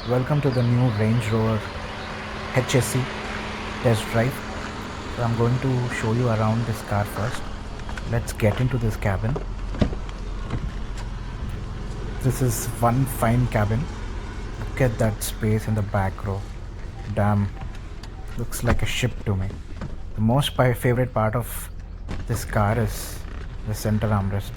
Welcome to the new Range Rover HSC test drive. So I'm going to show you around this car first. Let's get into this cabin. This is one fine cabin. Look at that space in the back row. Damn, looks like a ship to me. The most favorite part of this car is the center armrest.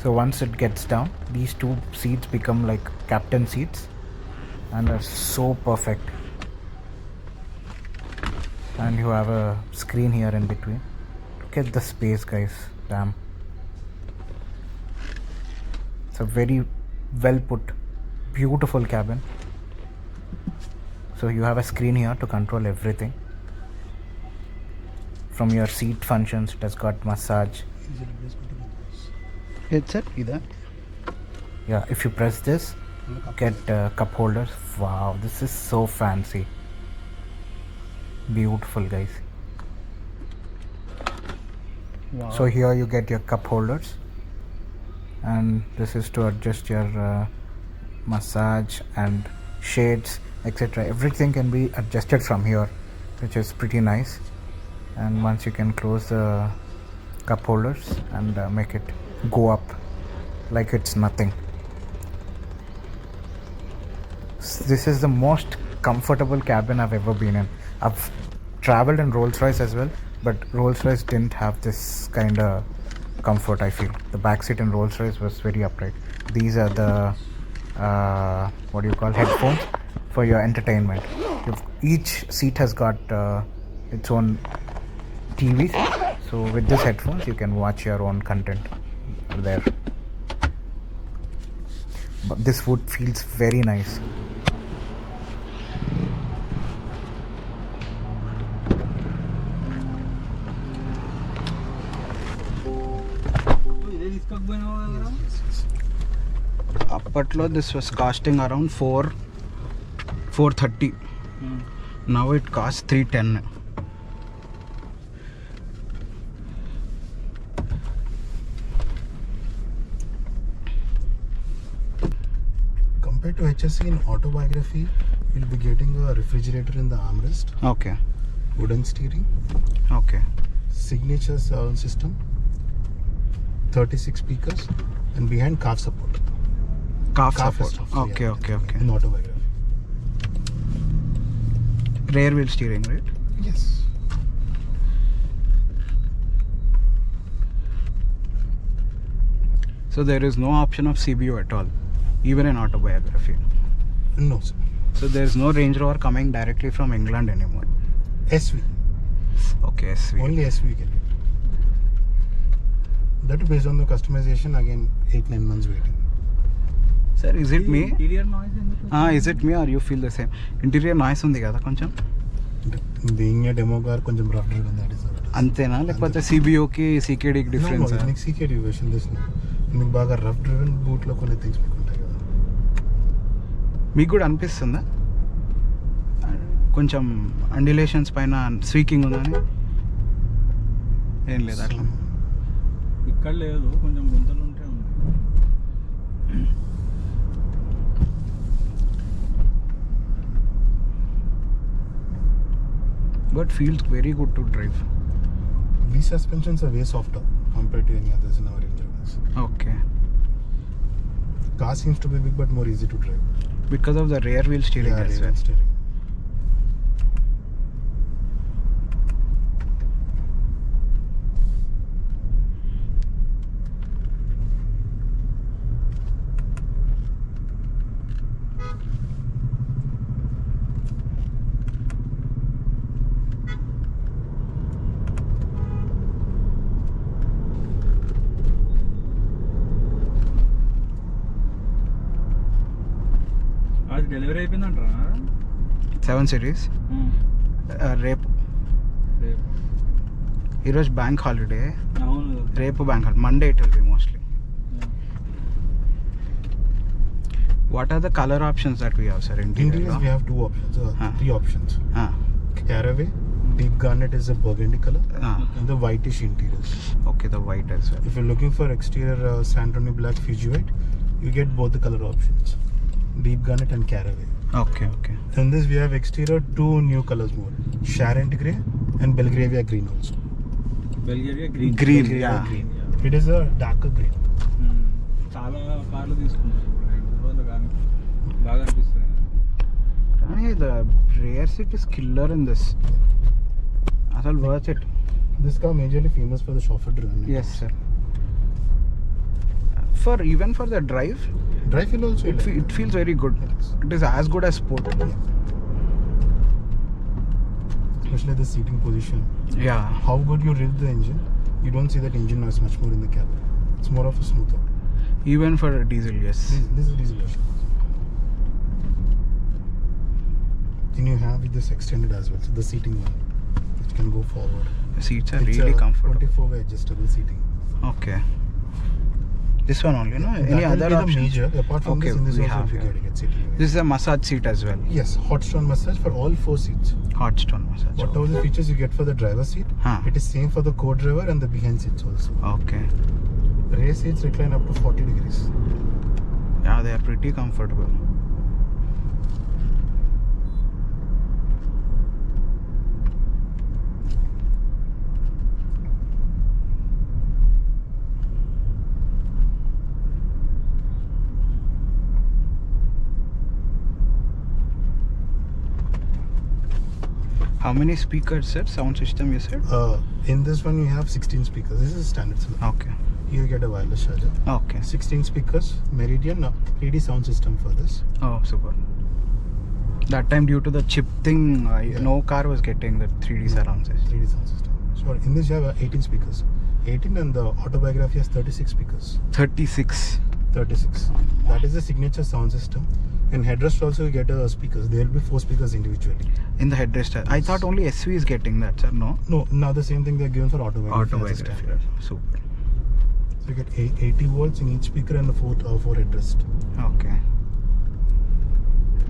So once it gets down, these two seats become like captain seats and are so perfect. And you have a screen here in between. Look at the space, guys. Damn. It's a very well put, beautiful cabin. So you have a screen here to control everything. From your seat functions, it has got massage. Headset either. Yeah, if you press this, get cup holders. Wow, this is so fancy. Beautiful, guys. Wow. So here you get your cup holders, and this is to adjust your massage and shades, etc. Everything can be adjusted from here, which is pretty nice. And once you can close the cup holders and make it go up like it's nothing. This is the most comfortable cabin I've ever been in. I've traveled in Rolls-Royce as well, but Rolls-Royce didn't have this kind of comfort, I feel. The back seat in Rolls-Royce was very upright. These are the headphones for your entertainment. Each seat has got its own TV, so with this headphones you can watch your own content there. But this wood feels very nice. Apatlo this was costing around 430. Now it costs 310. Compared to HSC in autobiography, you'll be getting a refrigerator in the armrest, Okay. wooden steering, Okay. signature sound system, 36 speakers, and behind calf support. Calf Calf support. stuff, Okay, yeah, okay, okay. In autobiography. Rear wheel steering, right? Yes. So there is no option of CBU at all, even in autobiography. No, sir. So there is no Range Rover coming directly from England anymore. SV. Okay, SV. Only SV can get. That based on the customization, again 8-9 months waiting. Sir, is it me? Interior noise Is it me or you feel the same? Interior noise ఉంది కదా కొంచెం. Being a demo car, కొంచెం rough driven, that is all. అంతేనా లేకపోతే సిబిఓకి సీకేడీకి No, difference? నీకు CKD version this no. మీకు బాగా rough driven బూట్లో కొన్ని థింగ్స్ మీకు ఉంటాయి కదా. మీకు కూడా అనిపిస్తుందా కొంచెం అండిలేషన్స్ పైన స్వీకింగ్ ఉందని? ఏం లేదు అట్లా. ఇక్కడ లేదు, కొంచెం గుంతలు ఉంటే ఉంది. But feels very good to drive. These suspensions are way softer compared to any others in our Range Rovers. Okay. Car seems to be big but more easy to drive. Because of the rear wheel steering Yeah, as rear well. steering. అది delivery అయిపోయిందంటారా? 7 Series. రేపు రేపు. ఈరోజు bank holiday, అవును. రేపు bank holiday, Monday it will be mostly. What are the color options that we have, sir? Interiors we have 2 options, 3 options. Caraway, deep garnet is a burgundy color, and the whitish interiors. Okay, the white as well. If you're looking for exterior Santoni black Fuji white, you get both the color options. deep garnet and caraway. Okay, okay. In this we have exterior 2 new colors more, Charente grey and Belgravia green also. Bulgaria green Green, Belgravia yeah. green. It is a darker green. చాలా కార్లు తీసుకున్నారు ఇప్పుడు 2 రోజులు కానీ బాగా అనిపిస్తుంది. Hey, the rear seat is killer in this. Asal worth it. This car majorly famous for the chauffeur driven. Yes, sir. Even for the drive, Drive feel also. it feels very good. It is as good as Sport. Especially the seating position. Yeah. How good you rev the engine, you don't see that engine noise much more in the cab. It's more of a smooth out. Even for a diesel, yes. This is diesel version. Then you have this extended as well, so the seating one, which can go forward. The seats are It's really a comfortable. 24-way adjustable seating. Okay. This one only, no? That Any will other be the options? major. Apart from Okay, this, in this we also have will be here. getting a seating. This is a massage seat as well. Yes, hot stone massage for all 4 seats. Hot stone massage. Whatever the features you get for the driver's seat, Huh. it is same for the co-driver and the behind seats also. Okay. Rear seats recline up to 40 degrees. Yeah, they are pretty comfortable. How many speakers, sir? Sound system, you said? In this one you have 16 speakers. This is standard system. Okay. Here you get a wireless charger. Okay. 16 speakers, Meridian 3D sound system for this. Oh, super. That time, due to the chip thing, Yeah. no car was getting the 3D surround system. 3D sound system. So in this you have 18 speakers. 18 and the autobiography has 36 speakers. 36. 36. That is the signature sound system. In headrest also you get speakers. There will be 4 speakers individually. In the headrest. I thought only SV is getting that, sir. No? No, now the same thing they are given for autobiography. as a Autobiography. standard. Super. So you get 80 volts in each speaker and 4 headrest. Okay.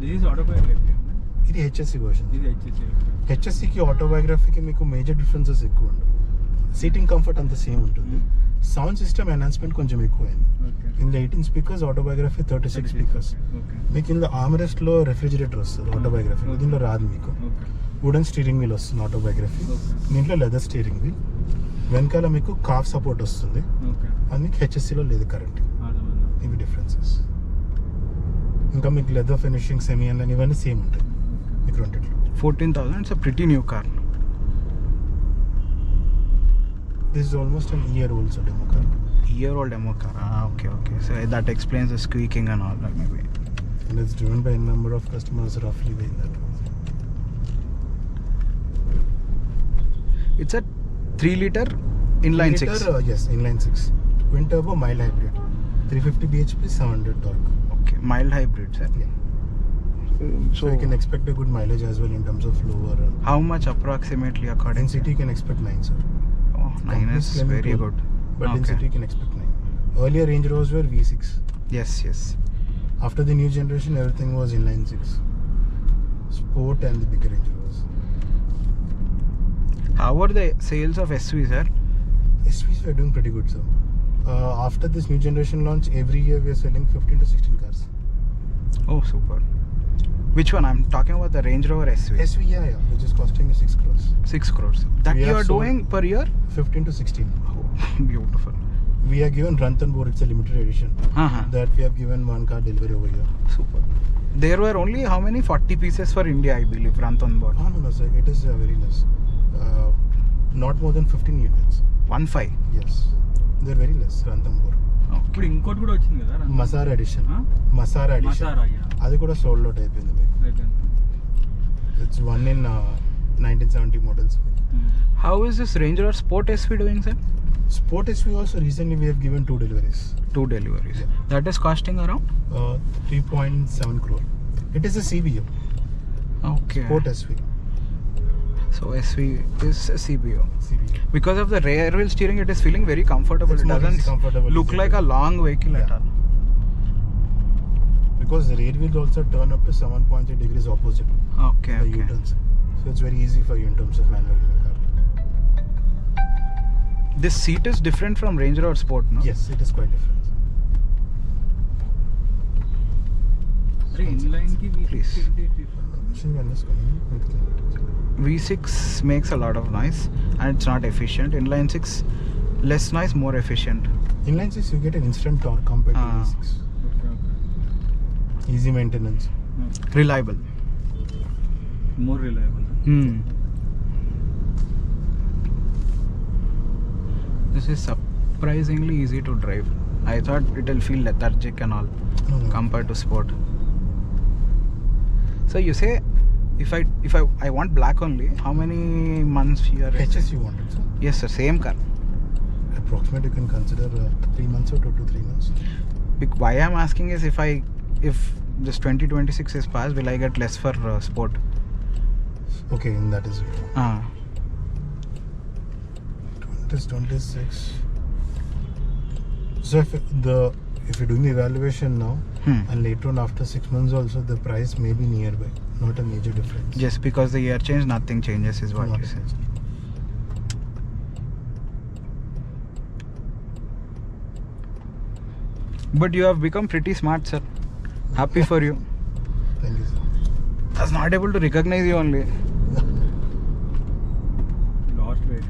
This is autobiography. ఇది HSC version. ఇది HSC. హెచ్ఎస్సికి ఆటోబయోగ్రఫీకి మీకు major differences ఎక్కువ ఉండవు. Seating comfort అంత same ఉంటుంది. Sound system enhancement కొంచెం ఎక్కువైంది. Okay. ఇందులో 18 స్పీకర్స్, ఆటోబయోగ్రఫీ 36 స్పీకర్స్. ఓకే. మీకు ఇందులో ఆర్మ్రెస్ట్ లో రెఫ్రిజిరేటర్ వస్తుంది ఆటోబయోగ్రఫీ. దీంట్లో రాదు మీకు. ఓకే. వుడెన్ స్టీరింగ్ వీల్ వస్తుంది ఆటోబయోగ్రఫీ. Okay. దీంట్లో లెదర్ స్టీరింగ్ వీల్. వెనకాల మీకు కాఫ్ సపోర్ట్ వస్తుంది. ఓకే. అది మీకు హెచ్ఎస్సిలో లేదు కరెంట్. అర్థమైంది. ఇవి డిఫరెన్సెస్. ఇంకా మీకు లెదర్ ఫినిషింగ్, సెమీ అండ్ ఇవన్నీ సేమ్ ఉంటాయి మీకు రెండిట్లో. 14,000. It's a pretty new car. This is almost an year old so demo car. Year-old demo car. Okay, okay. So that explains the squeaking and all that maybe. And it's driven by a number of customers roughly in that way. It's a 3-liter inline 6. Yes, inline 6. Twin turbo mild hybrid. 350 bhp, 700 torque. Okay, mild hybrid, sir. Yeah. So, So you can expect a good mileage as well in terms of lower. how much approximately according In city you can expect 9, sir. Oh, 9 Companies is claim very 12, good. But in Okay. city you can expect 9. Earlier Range Rovers were V6. Yes, yes. After the new generation, everything was inline 6. Sport and the bigger Range Rovers. How are the sales of SV, sir? SUVs were doing pretty good, sir. After this new generation launch, every year we are selling 15 to 16 cars. Oh, super. Which one? I'm talking about the Range Rover SV. SUV, yeah, which is costing me 6 crores. 6 crores. That We you have are sold- doing per year? 15 to 16. Oh, beautiful. We are given Ranthambore, it's a limited edition. Uh-huh. That we have given 1 car delivery over here. Super. There were only how many? 40 pieces for India, I believe, Ranthambore. No, sir. It is very less. Not more than 15 units. 15. Yes. They're very less, Ranthambore. ఇప్పుడు ఇంకోటి కూడా వచ్చింది కదా Masara edition. Huh? Masara edition. Masaru అయ్యా అది కూడా sold out అయిపోయింది మీకు. అయిపోయింది. It's one in 1970 models. How is this Range Rover Sport SV doing, sir? Sport SUV also recently we have given 2 deliveries. 2 deliveries. Yeah. That is costing around? 3.7 crore. It is a CBO. Okay. Sport SUV. So SV is a CBO. CBO. Because of the rear wheel steering, it is feeling very comfortable. It's It more doesn't easy, comfortable, look easy like to- a long vehicle at Yeah. all. Because the rear wheels also turn up to 7.8 degrees opposite Okay, the okay. U-turns. So it's very easy for you in terms of manual in the car. This seat is different from Range Rover Sport, no? Yes, it is quite different. అరే inline కి Please. V6 V6 makes a lot of noise and it's not efficient. Inline 6 less noise, more efficient. Inline 6 you get an instant torque compared to V6. Easy maintenance. Reliable. More reliable. This is surprisingly easy to drive. I thought it will feel lethargic and all No. compared to sport. So you say if I want black only, how many months you are HS you wanted, sir? Yes sir, same car. Approximately you can consider 3 months or 2 to 3 months. Why I'm asking is if this 2026 is passed, will I get less for sport? Okay, and that is it. 26. So if you're doing the evaluation now and later on after 6 months also, the price may be nearby, not a major difference. Just because the year change, nothing changes is what Not you a say. major. But you have become pretty smart, sir. Happy for you. Thank you, sir. I was not able to recognize you only. Lost weight.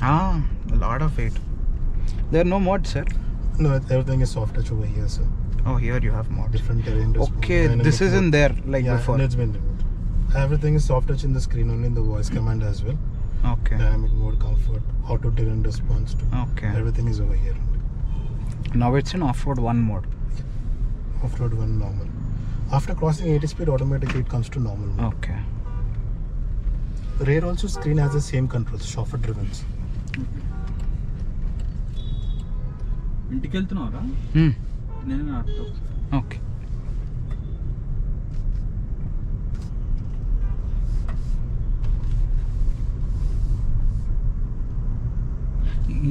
A lot of weight. There are no mods, sir. No, everything is soft touch over here, sir. Oh, here you have mods. Different terrain response. Okay, dynamic this isn't mode. there like Yeah, before. and it's been removed. Everything is soft touch in the screen, only in the voice command as well. Okay. Dynamic mode, comfort, auto terrain response too. Okay. Everything is over here only. Now it's in off-road 1 mode. Off-road 1 normal. After crossing 80 speed, automatically it comes to normal mode. Okay. Rear also screen has the same controls, chauffeur driven. ఇంటికి వెళ్తున్నావురా? నేను నాటుతా ఒకసారి. Okay.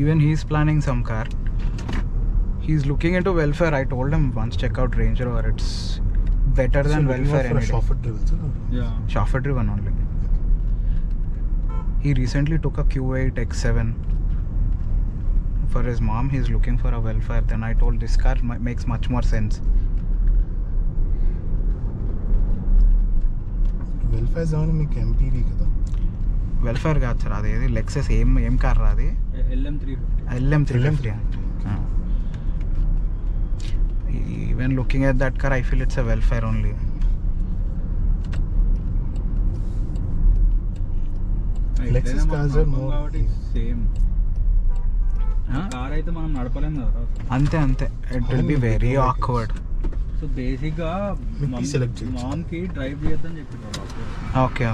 Even he's planning some car. He's looking into welfare. I told him once check out Range Rover. It's better than welfare for a any day. chauffeur driven, sir? Yeah. Chauffeur driven only. He recently took a Q8 X7 for his mom. He's looking for a welfare. Then I told this car makes much more sense. Welfare zone మీకు MPV కదా. Welfare కాదు sir, అది Lexus ఏం car రా అది? LM350. LM350. Even looking at that car, I feel it's a welfare only. Lexus cars are more same. Car అయితే మనం నడపలేం కదా. అంతే it will be very awkward. So basic గా select చేయొచ్చు. మామ్ కి డ్రైవ్ చేయొద్దని చెప్పారు. ఓకే